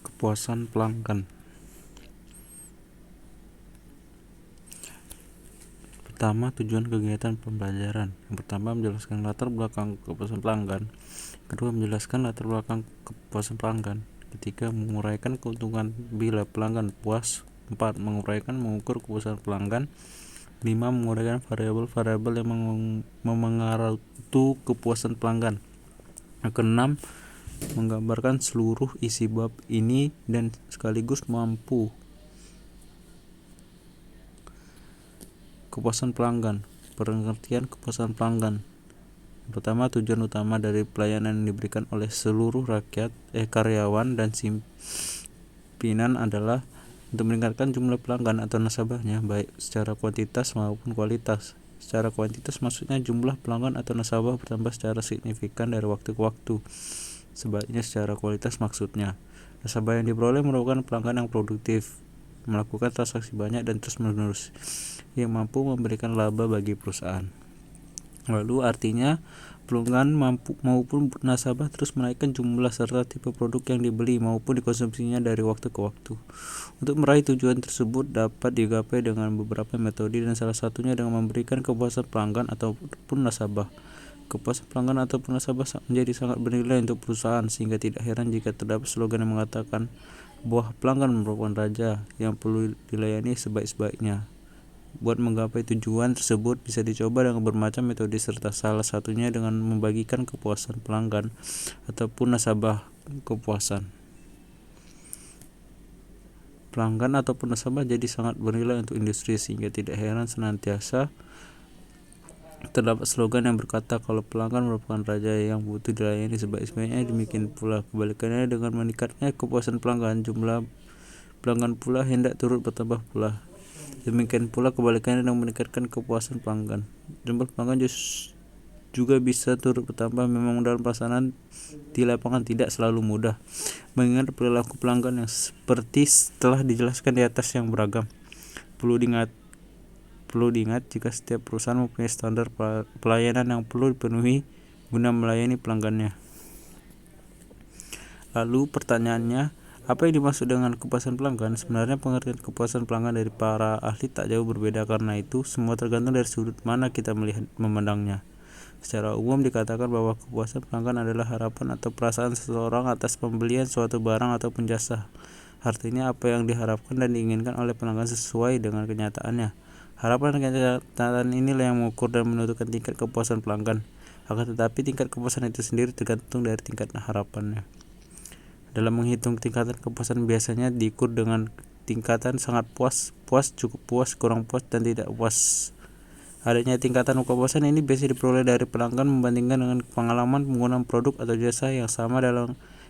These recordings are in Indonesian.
Kepuasan pelanggan. Pertama, tujuan kegiatan pembelajaran. Yang pertama, menjelaskan latar belakang kepuasan pelanggan. Kedua, menjelaskan latar belakang kepuasan pelanggan. Ketiga, menguraikan keuntungan bila pelanggan puas. Empat, menguraikan mengukur kepuasan pelanggan. Lima, menguraikan variabel-variabel yang memengaruhi kepuasan pelanggan. Yang keenam, menggambarkan seluruh isi bab ini dan sekaligus mampu. Kepuasan pelanggan. Pengertian kepuasan pelanggan. Pertama, tujuan utama dari pelayanan yang diberikan oleh seluruh karyawan dan pimpinan adalah untuk meningkatkan jumlah pelanggan atau nasabahnya, baik secara kuantitas maupun kualitas. Secara kuantitas maksudnya jumlah pelanggan atau nasabah bertambah secara signifikan dari waktu ke waktu. Sebaliknya secara kualitas maksudnya nasabah yang diperoleh merupakan pelanggan yang produktif, melakukan transaksi banyak dan terus-menerus, yang mampu memberikan laba bagi perusahaan. Lalu artinya pelanggan maupun nasabah terus menaikkan jumlah serta tipe produk yang dibeli maupun dikonsumsinya dari waktu ke waktu. Untuk meraih tujuan tersebut dapat digapai dengan beberapa metode, dan salah satunya dengan memberikan kepuasan pelanggan ataupun nasabah. Kepuasan pelanggan ataupun nasabah menjadi sangat bernilai untuk perusahaan, sehingga tidak heran jika terdapat slogan yang mengatakan bahwa pelanggan merupakan raja yang perlu dilayani sebaik-baiknya. Buat menggapai tujuan tersebut bisa dicoba dengan bermacam metode, serta salah satunya dengan membagikan kepuasan pelanggan ataupun nasabah. Kepuasan pelanggan ataupun nasabah jadi sangat bernilai untuk industri, sehingga tidak heran senantiasa terdapat slogan yang berkata kalau pelanggan merupakan raja yang butuh dilayani sebaik-baiknya. Demikian pula kebalikannya, dengan meningkatnya kepuasan pelanggan, jumlah pelanggan pula hendak turut bertambah pula. Demikian pula kebalikannya, dengan meningkatkan kepuasan pelanggan, jumlah pelanggan juga bisa turut bertambah. Memang dalam pelaksanaan di lapangan tidak selalu mudah, mengingat perilaku pelanggan yang seperti telah dijelaskan di atas yang beragam. Perlu diingat jika setiap perusahaan mempunyai standar pelayanan yang perlu dipenuhi guna melayani pelanggannya. Lalu pertanyaannya, apa yang dimaksud dengan kepuasan pelanggan? Sebenarnya pengertian kepuasan pelanggan dari para ahli tak jauh berbeda, karena itu semua tergantung dari sudut mana kita memandangnya. Secara umum dikatakan bahwa kepuasan pelanggan adalah harapan atau perasaan seseorang atas pembelian suatu barang ataupun jasa. Artinya apa yang diharapkan dan diinginkan oleh pelanggan sesuai dengan kenyataannya. Harapan dan kenyataan inilah yang mengukur dan menentukan tingkat kepuasan pelanggan. Akan tetapi tingkat kepuasan itu sendiri tergantung dari tingkat harapannya. Dalam menghitung tingkatan kepuasan biasanya diukur dengan tingkatan sangat puas, cukup puas, kurang puas, dan tidak puas. Adanya tingkatan kepuasan ini biasanya diperoleh dari pelanggan membandingkan dengan pengalaman penggunaan produk atau jasa yang sama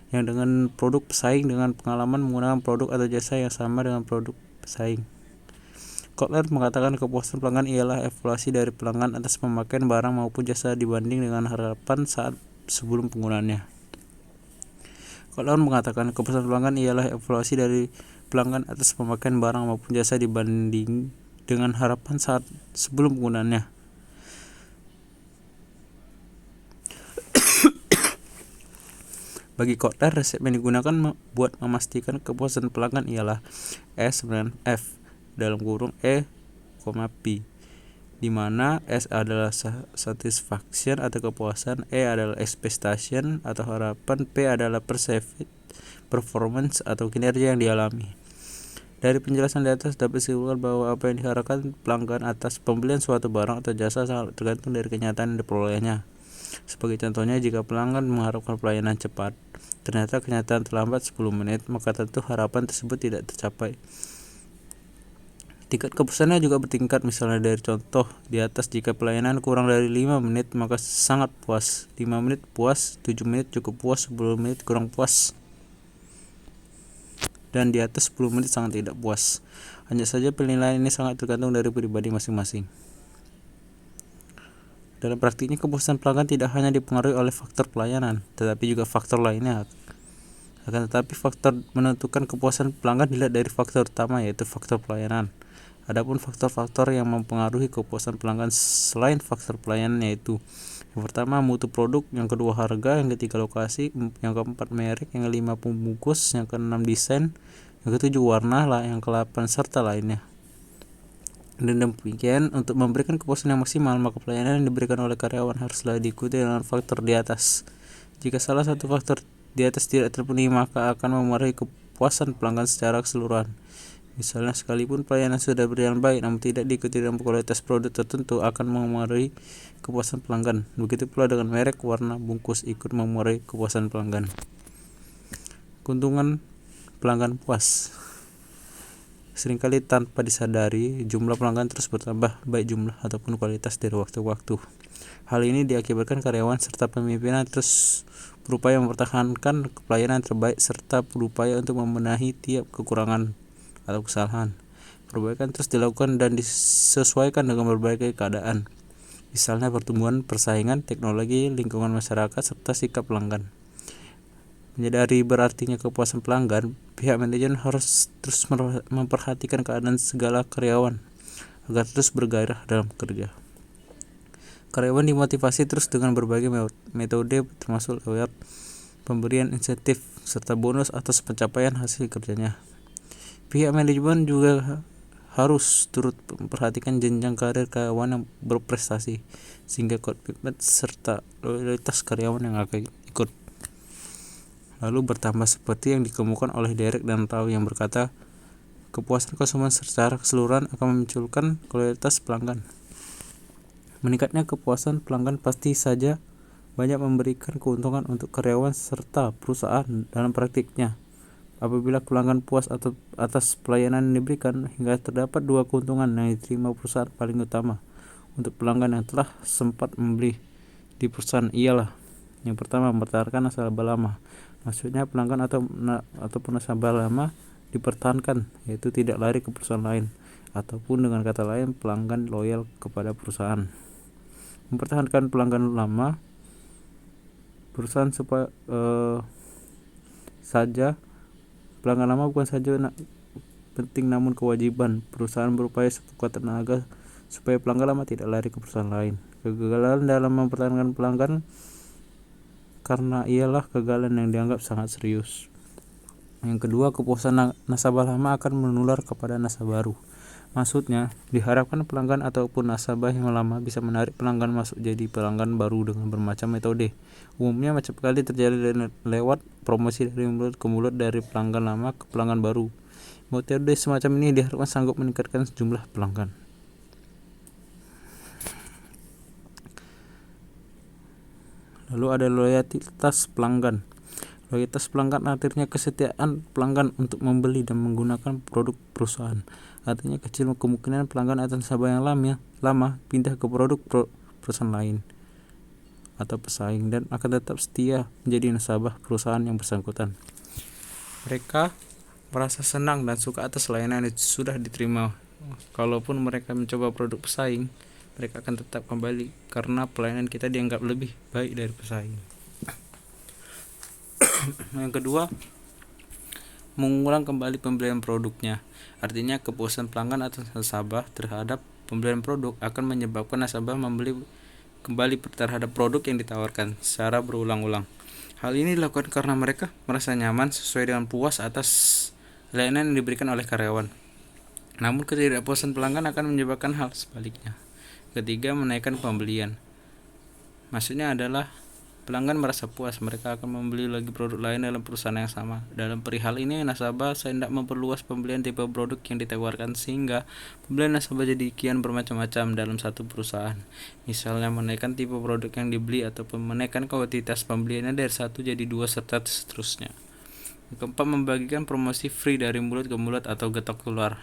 dengan produk pesaing dengan pengalaman menggunakan produk atau jasa yang sama dengan produk pesaing. Kotler mengatakan kepuasan pelanggan ialah evaluasi dari pelanggan atas pemakaian barang maupun jasa dibanding dengan harapan saat sebelum penggunaannya. Kotler mengatakan kepuasan pelanggan ialah evaluasi dari pelanggan atas pemakaian barang maupun jasa dibanding dengan harapan saat sebelum penggunaannya. Bagi Kotler, resep yang digunakan buat memastikan kepuasan pelanggan ialah S dan F dalam kurung E, P, di mana S adalah satisfaction atau kepuasan, E adalah expectation atau harapan, P adalah perceived performance atau kinerja yang dialami. Dari penjelasan di atas dapat disimpulkan bahwa apa yang diharapkan pelanggan atas pembelian suatu barang atau jasa sangat tergantung dari kenyataan yang diperolehnya. Sebagai contohnya, jika pelanggan mengharapkan pelayanan cepat, ternyata kenyataan terlambat 10 menit, maka tentu harapan tersebut tidak tercapai. Tingkat kepuasannya juga bertingkat, misalnya dari contoh di atas, jika pelayanan kurang dari 5 menit maka sangat puas, 5 menit puas, 7 menit cukup puas, 10 menit kurang puas, dan di atas 10 menit sangat tidak puas. Hanya saja penilaian ini sangat tergantung dari pribadi masing-masing. Dalam praktiknya, kepuasan pelanggan tidak hanya dipengaruhi oleh faktor pelayanan, tetapi juga faktor lainnya. Akan tetapi faktor menentukan kepuasan pelanggan dilihat dari faktor utama, yaitu faktor pelayanan. Adapun faktor-faktor yang mempengaruhi kepuasan pelanggan selain faktor pelayanan yaitu Yang pertama mutu produk, yang kedua harga, yang ketiga lokasi, yang keempat merek, yang kelima pembungkus, yang keenam desain, yang ketujuh warna lah, yang ke-8 serta lainnya. Dan demikian, untuk memberikan kepuasan yang maksimal, maka pelayanan yang diberikan oleh karyawan haruslah diikuti dengan faktor di atas. Jika salah satu faktor di atas tidak terpenuhi, maka akan memengaruhi kepuasan pelanggan secara keseluruhan. Misalnya, sekalipun pelayanan sudah berjalan baik namun tidak diikuti dengan kualitas produk tertentu, akan memengaruhi kepuasan pelanggan. Begitu pula dengan merek, warna, bungkus ikut memengaruhi kepuasan pelanggan. Keuntungan pelanggan puas. Seringkali tanpa disadari, jumlah pelanggan terus bertambah, baik jumlah ataupun kualitas dari waktu ke waktu. Hal ini diakibatkan karyawan serta pemimpinan terus berupaya mempertahankan pelayanan terbaik serta berupaya untuk membenahi tiap kekurangan atau kesalahan. Perbaikan terus dilakukan dan disesuaikan dengan berbagai keadaan, misalnya pertumbuhan persaingan, teknologi, lingkungan masyarakat, serta sikap pelanggan. Menyadari berartinya kepuasan pelanggan, pihak manajemen harus terus memperhatikan keadaan segala karyawan agar terus bergairah dalam kerja. Karyawan dimotivasi terus dengan berbagai metode, termasuk lewat pemberian insentif serta bonus atas pencapaian hasil kerjanya. Pihak manajemen juga harus turut memperhatikan jenjang karir karyawan yang berprestasi, sehingga komitmen serta loyalitas karyawan yang akan ikut lalu bertambah, seperti yang dikemukakan oleh Derek dan Rao yang berkata, kepuasan konsumen secara keseluruhan akan memunculkan loyalitas pelanggan. Meningkatnya kepuasan pelanggan pasti saja banyak memberikan keuntungan untuk karyawan serta perusahaan dalam praktiknya. Apabila pelanggan puas atas pelayanan yang diberikan, hingga terdapat dua keuntungan yang diterima perusahaan paling utama untuk pelanggan yang telah sempat membeli di perusahaan ialah: yang pertama, mempertahankan nasabah lama. Maksudnya pelanggan ataupun nasabah lama dipertahankan, yaitu tidak lari ke perusahaan lain, ataupun dengan kata lain pelanggan loyal kepada perusahaan. Mempertahankan pelanggan lama, perusahaan pelanggan lama bukan saja penting namun kewajiban perusahaan berupaya sekuat tenaga supaya pelanggan lama tidak lari ke perusahaan lain. Kegagalan dalam mempertahankan pelanggan karena ialah kegagalan yang dianggap sangat serius. Yang kedua, kepuasan nasabah lama akan menular kepada nasabah baru. Maksudnya, diharapkan pelanggan ataupun nasabah yang lama bisa menarik pelanggan masuk jadi pelanggan baru dengan bermacam metode. Umumnya macam kali terjadi lewat promosi dari mulut ke mulut dari pelanggan lama ke pelanggan baru. Metode semacam ini diharapkan sanggup meningkatkan jumlah pelanggan. Lalu ada loyalitas pelanggan. Loyalitas pelanggan artinya kesetiaan pelanggan untuk membeli dan menggunakan produk perusahaan. Artinya kecil kemungkinan pelanggan atau nasabah yang lama pindah ke produk perusahaan lain atau pesaing dan akan tetap setia menjadi nasabah perusahaan yang bersangkutan. Mereka merasa senang dan suka atas layanan yang sudah diterima. Kalaupun mereka mencoba produk pesaing, mereka akan tetap kembali karena pelayanan kita dianggap lebih baik dari pesaing. Yang kedua, mengulang kembali pembelian produknya. Artinya kepuasan pelanggan atau nasabah terhadap pembelian produk akan menyebabkan nasabah membeli kembali terhadap produk yang ditawarkan secara berulang-ulang. Hal ini dilakukan karena mereka merasa nyaman sesuai dengan puas atas layanan yang diberikan oleh karyawan. Namun ketidakpuasan pelanggan akan menyebabkan hal sebaliknya. Ketiga, menaikkan pembelian. Maksudnya adalah pelanggan merasa puas, mereka akan membeli lagi produk lain dalam perusahaan yang sama. Dalam perihal ini, nasabah hendak memperluas pembelian tipe produk yang ditawarkan sehingga pembelian nasabah jadi kian bermacam-macam dalam satu perusahaan. Misalnya menaikkan tipe produk yang dibeli ataupun menaikkan kuantitas pembeliannya dari 1 jadi 2 serta seterusnya. Yang keempat, membagikan promosi free dari mulut ke mulut atau getok keluar.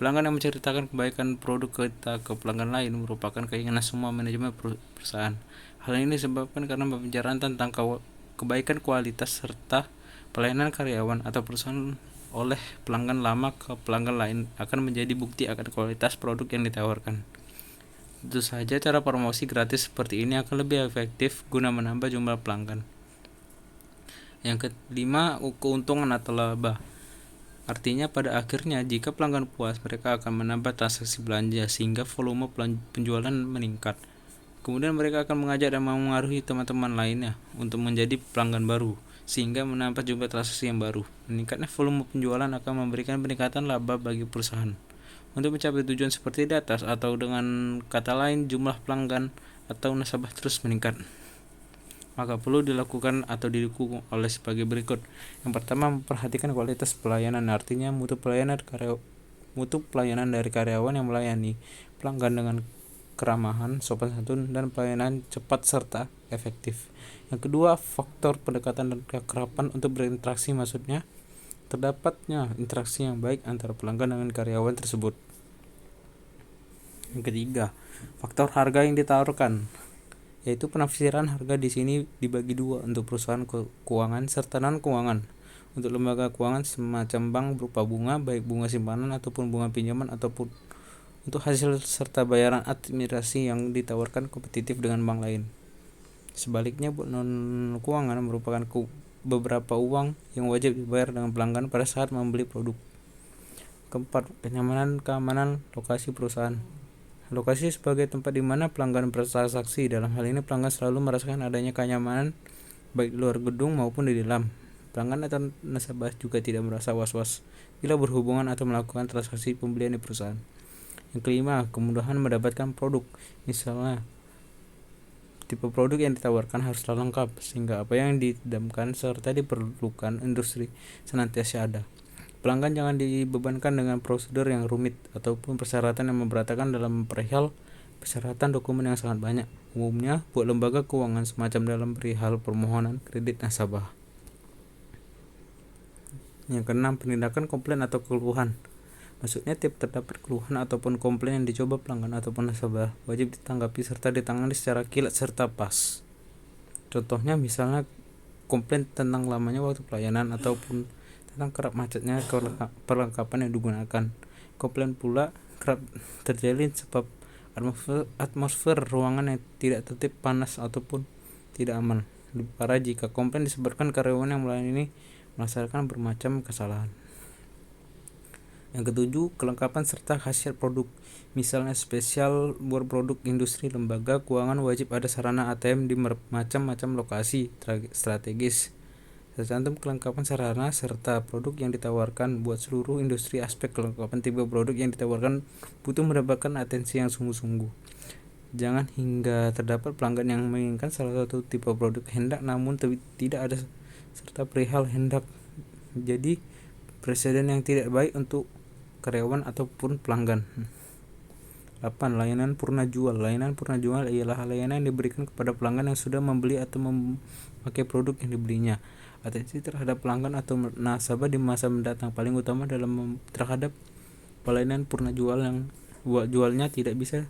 Pelanggan yang menceritakan kebaikan produk kita ke pelanggan lain merupakan keinginan semua manajemen perusahaan. Hal ini disebabkan karena pembicaraan tentang kebaikan kualitas serta pelayanan karyawan atau perusahaan oleh pelanggan lama ke pelanggan lain akan menjadi bukti akan kualitas produk yang ditawarkan. Tentu saja cara promosi gratis seperti ini akan lebih efektif guna menambah jumlah pelanggan. Yang kelima, keuntungan atau laba. Artinya pada akhirnya jika pelanggan puas, mereka akan menambah transaksi belanja sehingga volume penjualan meningkat. Kemudian mereka akan mengajak dan memengaruhi teman-teman lainnya untuk menjadi pelanggan baru, sehingga menambah jumlah transaksi yang baru. Meningkatnya volume penjualan akan memberikan peningkatan laba bagi perusahaan. Untuk mencapai tujuan seperti di atas, atau dengan kata lain jumlah pelanggan atau nasabah terus meningkat, maka perlu dilakukan atau didukung oleh sebagai berikut. Yang pertama, memperhatikan kualitas pelayanan, artinya mutu pelayanan dari karyawan yang melayani pelanggan dengan keramahan, sopan santun, dan pelayanan cepat serta efektif. Yang kedua, faktor pendekatan dan kekerapan untuk berinteraksi, maksudnya terdapatnya interaksi yang baik antara pelanggan dengan karyawan tersebut. Yang ketiga, faktor harga yang ditawarkan, yaitu penafsiran harga di sini dibagi dua, untuk perusahaan keuangan serta non keuangan. Untuk lembaga keuangan semacam bank berupa bunga, baik bunga simpanan ataupun bunga pinjaman, ataupun untuk hasil serta bayaran administrasi yang ditawarkan kompetitif dengan bank lain. Sebaliknya, buat non keuangan merupakan beberapa uang yang wajib dibayar dengan pelanggan pada saat membeli produk. Keempat, keamanan lokasi perusahaan. Lokasi sebagai tempat di mana pelanggan bertransaksi. Dalam hal ini, pelanggan selalu merasakan adanya kenyamanan baik di luar gedung maupun di dalam. Pelanggan atau nasabah juga tidak merasa was-was bila berhubungan atau melakukan transaksi pembelian di perusahaan. Yang kelima, kemudahan mendapatkan produk. Misalnya, tipe produk yang ditawarkan haruslah lengkap, sehingga apa yang didamkan serta diperlukan industri senantiasa ada. Pelanggan jangan dibebankan dengan prosedur yang rumit ataupun persyaratan yang memberatkan dalam perihal persyaratan dokumen yang sangat banyak. Umumnya, buat lembaga keuangan semacam dalam perihal permohonan kredit nasabah. Yang keenam, penindakan komplain atau keluhan. Maksudnya, tiap terdapat keluhan ataupun komplain yang dicoba pelanggan ataupun nasabah, wajib ditanggapi serta ditangani secara kilat serta pas. Contohnya, misalnya komplain tentang lamanya waktu pelayanan ataupun tentang kerap macetnya perlengkapan yang digunakan. Komplain pula kerap terjalin sebab atmosfer ruangan yang tidak tertib, panas, ataupun tidak aman. Lebih parah jika komplain disebabkan karyawan yang melayani melaksanakan bermacam kesalahan. Yang ketujuh, kelengkapan serta khasiat produk. Misalnya spesial buat produk industri, lembaga keuangan wajib ada sarana ATM di macam-macam lokasi strategis. Tercantum kelengkapan sarana serta produk yang ditawarkan buat seluruh industri. Aspek kelengkapan tipe produk yang ditawarkan butuh mendapatkan atensi yang sungguh-sungguh. Jangan hingga terdapat pelanggan yang menginginkan salah satu tipe produk hendak namun tidak ada serta perihal hendak jadi presiden yang tidak baik untuk karyawan ataupun pelanggan. 8. Layanan purna jual. Layanan purna jual ialah layanan yang diberikan kepada pelanggan yang sudah membeli atau memakai produk yang dibelinya. Atensi terhadap pelanggan atau nasabah di masa mendatang paling utama dalam terhadap pelayanan purna jual yang jualnya tidak bisa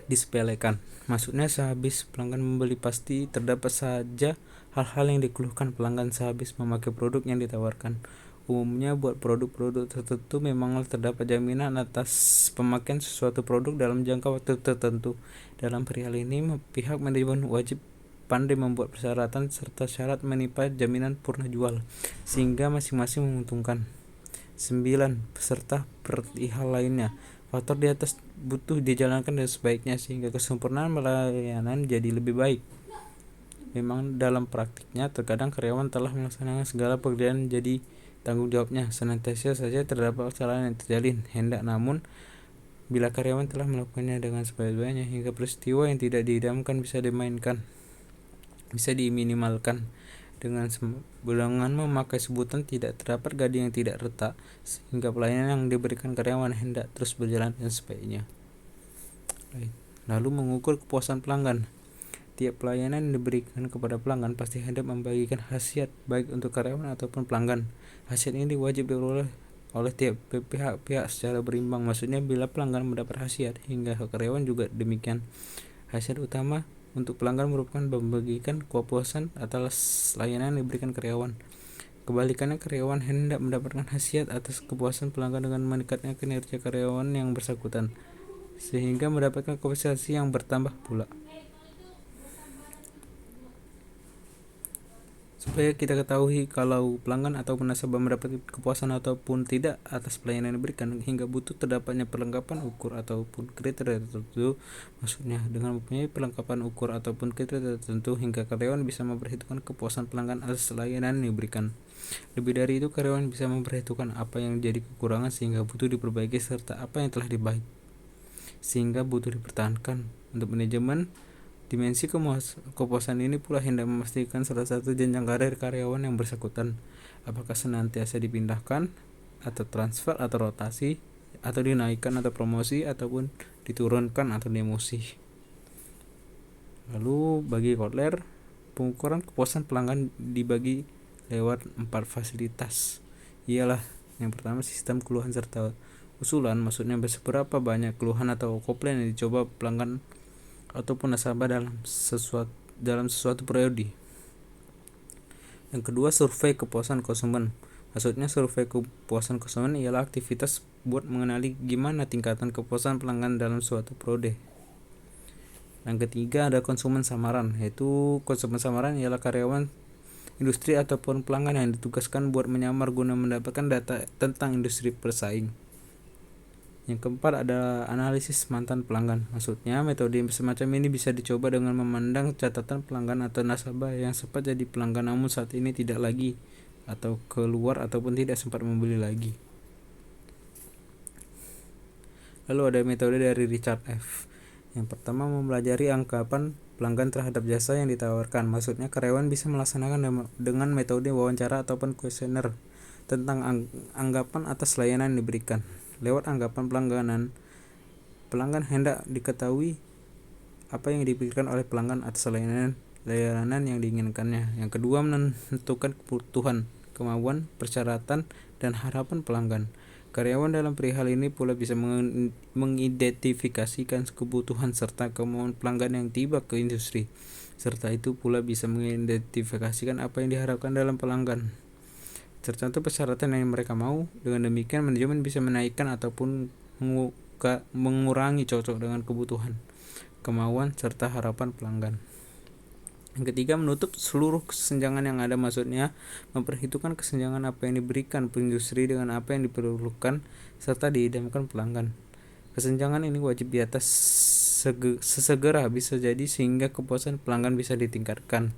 disepelekan. Maksudnya, sehabis pelanggan membeli pasti terdapat saja hal-hal yang dikeluhkan pelanggan sehabis memakai produk yang ditawarkan. Umumnya buat produk-produk tertentu memang terdapat jaminan atas pemakaian sesuatu produk dalam jangka waktu tertentu. Dalam perihal ini, pihak manajemen wajib pandai membuat persyaratan serta syarat menimpa jaminan purna jual sehingga masing-masing menguntungkan. 9. Peserta perihal lainnya. Faktor di atas butuh dijalankan dengan sebaiknya sehingga kesempurnaan pelayanan jadi lebih baik. Memang dalam praktiknya terkadang karyawan telah melaksanakan segala pekerjaan jadi tanggung jawabnya. Senantiasa saja terdapat kesalahan yang terjalin hendak namun bila karyawan telah melakukannya dengan sebaik-baiknya hingga peristiwa yang tidak diidamkan bisa diminimalkan. Dengan memakai sebutan tidak terdapat gading yang tidak retak sehingga pelayanan yang diberikan karyawan hendak terus berjalan dengan sebaiknya. Lalu, mengukur kepuasan pelanggan. Tiap pelayanan yang diberikan kepada pelanggan pasti hendak membagikan khasiat baik untuk karyawan ataupun pelanggan. Khasiat ini wajib diperoleh oleh tiap pihak secara berimbang. Maksudnya, bila pelanggan mendapat khasiat hingga karyawan juga demikian. Khasiat utama untuk pelanggan merupakan membagikan kepuasan atas layanan yang diberikan karyawan. Kebalikannya, karyawan hendak mendapatkan khasiat atas kepuasan pelanggan dengan meningkatnya kinerja karyawan yang bersangkutan sehingga mendapatkan kompensasi yang bertambah pula. Supaya kita ketahui kalau pelanggan atau nasabah mendapat kepuasan ataupun tidak atas pelayanan yang diberikan, hingga butuh terdapatnya perlengkapan ukur ataupun kriteria tertentu. Maksudnya dengan mempunyai perlengkapan ukur ataupun kriteria tertentu hingga karyawan bisa memperhitungkan kepuasan pelanggan atas layanan yang diberikan. Lebih dari itu, karyawan bisa memperhitungkan apa yang jadi kekurangan sehingga butuh diperbaiki, serta apa yang telah dibaik sehingga butuh dipertahankan. Untuk manajemen, dimensi kepuasan ini pula hendak memastikan salah satu jenjang karir karyawan yang bersangkutan, apakah senantiasa dipindahkan atau transfer atau rotasi, atau dinaikkan atau promosi, ataupun diturunkan atau demosi. Lalu bagi Kotler, pengukuran kepuasan pelanggan dibagi lewat 4 fasilitas. Ialah yang pertama, sistem keluhan serta usulan, maksudnya seberapa banyak keluhan atau komplain yang dicoba pelanggan ataupun nasabah dalam sesuatu periode. Yang kedua, survei kepuasan konsumen. Maksudnya survei kepuasan konsumen ialah aktivitas buat mengenali gimana tingkatan kepuasan pelanggan dalam suatu periode. Yang ketiga, ada konsumen samaran, yaitu konsumen samaran ialah karyawan industri ataupun pelanggan yang ditugaskan buat menyamar guna mendapatkan data tentang industri bersaing. Yang keempat, ada analisis mantan pelanggan. Maksudnya metode semacam ini bisa dicoba dengan memandang catatan pelanggan atau nasabah yang sempat jadi pelanggan namun saat ini tidak lagi, atau keluar ataupun tidak sempat membeli lagi. Lalu ada metode dari Richard F. Yang pertama, mempelajari anggapan pelanggan terhadap jasa yang ditawarkan. Maksudnya karyawan bisa melaksanakan dengan metode wawancara ataupun kuesioner tentang anggapan atas layanan yang diberikan. Lewat anggapan pelanggan hendak diketahui apa yang dipikirkan oleh pelanggan atas layanan yang diinginkannya. Yang kedua, menentukan kebutuhan, kemauan, persyaratan, dan harapan pelanggan. Karyawan dalam perihal ini pula bisa mengidentifikasikan kebutuhan serta kemauan pelanggan yang tiba ke industri, serta itu pula bisa mengidentifikasikan apa yang diharapkan dalam pelanggan, tertentu persyaratan yang mereka mau. Dengan demikian, manajemen bisa menaikkan ataupun mengurangi cocok dengan kebutuhan, kemauan, serta harapan pelanggan. Yang ketiga, menutup seluruh kesenjangan yang ada. Maksudnya memperhitungkan kesenjangan apa yang diberikan industri dengan apa yang diperlukan serta diidamkan pelanggan. Kesenjangan ini wajib di atas sesegera bisa jadi sehingga kepuasan pelanggan bisa ditingkatkan.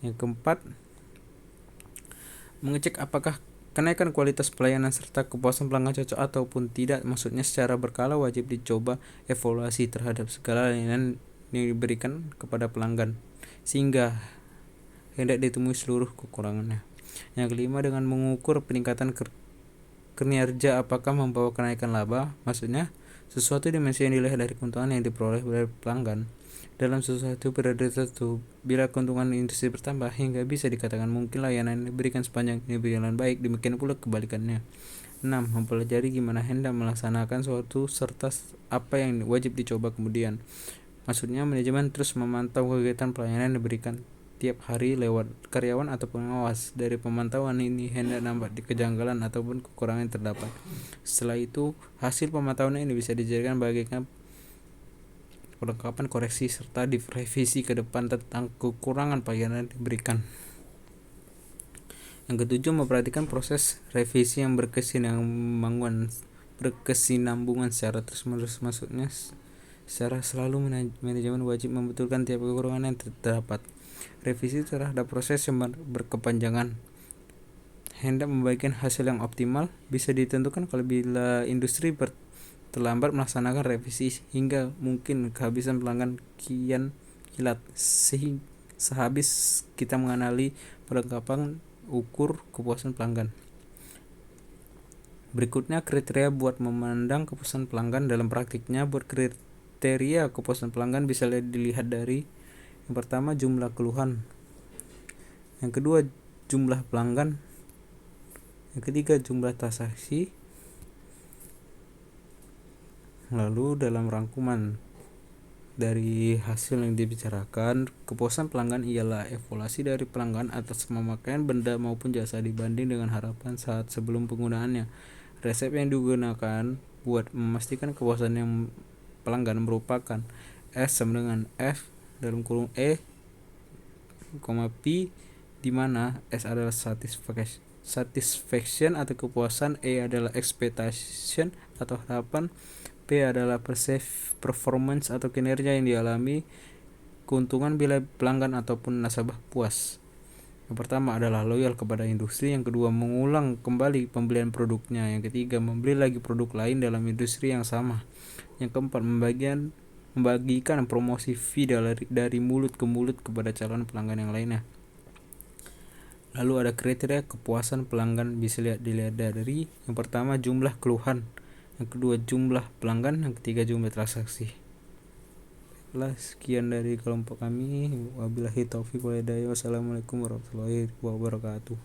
Yang keempat, mengecek apakah kenaikan kualitas pelayanan serta kepuasan pelanggan cocok ataupun tidak. Maksudnya secara berkala wajib dicoba evaluasi terhadap segala layanan yang diberikan kepada pelanggan sehingga hendak ditemui seluruh kekurangannya. Yang kelima, dengan mengukur peningkatan kinerja apakah membawa kenaikan laba. Maksudnya sesuatu dimensi yang dilihat dari keuntungan yang diperoleh oleh pelanggan dalam sesuatu periode tertentu. Bila keuntungan industri bertambah hingga bisa dikatakan mungkin layanan yang diberikan sepanjang ini berjalan baik, demikian pula kebalikannya. 6. Mempelajari gimana hendak melaksanakan suatu serta apa yang wajib dicoba kemudian. Maksudnya manajemen terus memantau kegiatan pelayanan yang diberikan tiap hari lewat karyawan atau pengawas. Dari pemantauan ini hendak nampak di kejanggalan ataupun kekurangan yang terdapat. Setelah itu, hasil pemantauan ini bisa dijadikan bagaikan perlengkapan koreksi serta direvisi ke depan tentang kekurangan pelayanan yang diberikan. Yang ketujuh, memperhatikan proses revisi yang berkesinambungan secara terus-menerus. Maksudnya secara selalu manajemen wajib membetulkan tiap kekurangan yang terdapat. Revisi terhadap proses yang berkepanjangan hendak membagikan hasil yang optimal bisa ditentukan kalau bila industri terlambat melaksanakan revisi hingga mungkin kehabisan pelanggan kian kilat sehabis kita mengenali perlengkapan ukur kepuasan pelanggan. Berikutnya, kriteria buat memandang kepuasan pelanggan dalam praktiknya. Buat kriteria kepuasan pelanggan bisa dilihat dari yang pertama, jumlah keluhan. Yang kedua, jumlah pelanggan. Yang ketiga, jumlah transaksi. Lalu dalam rangkuman dari hasil yang dibicarakan, kepuasan pelanggan ialah evaluasi dari pelanggan atas pemakaian benda maupun jasa dibanding dengan harapan saat sebelum penggunaannya. Resep yang digunakan buat memastikan kepuasan yang pelanggan merupakan S sama dengan F dalam kurung E, P, di mana S adalah satisfaction atau kepuasan, E adalah expectation atau harapan, P adalah performance atau kinerja yang dialami, keuntungan bila pelanggan ataupun nasabah puas. Yang pertama adalah loyal kepada industri, yang kedua mengulang kembali pembelian produknya, yang ketiga membeli lagi produk lain dalam industri yang sama, yang keempat membagikan promosi fee dari mulut ke mulut kepada calon pelanggan yang lainnya. Lalu ada kriteria kepuasan pelanggan, bisa dilihat dari yang pertama jumlah keluhan, yang kedua jumlah pelanggan, yang ketiga jumlah transaksi. Sekian dari kelompok kami. Wabillahi taufiq wal hidayah. Wassalamualaikum warahmatullahi wabarakatuh.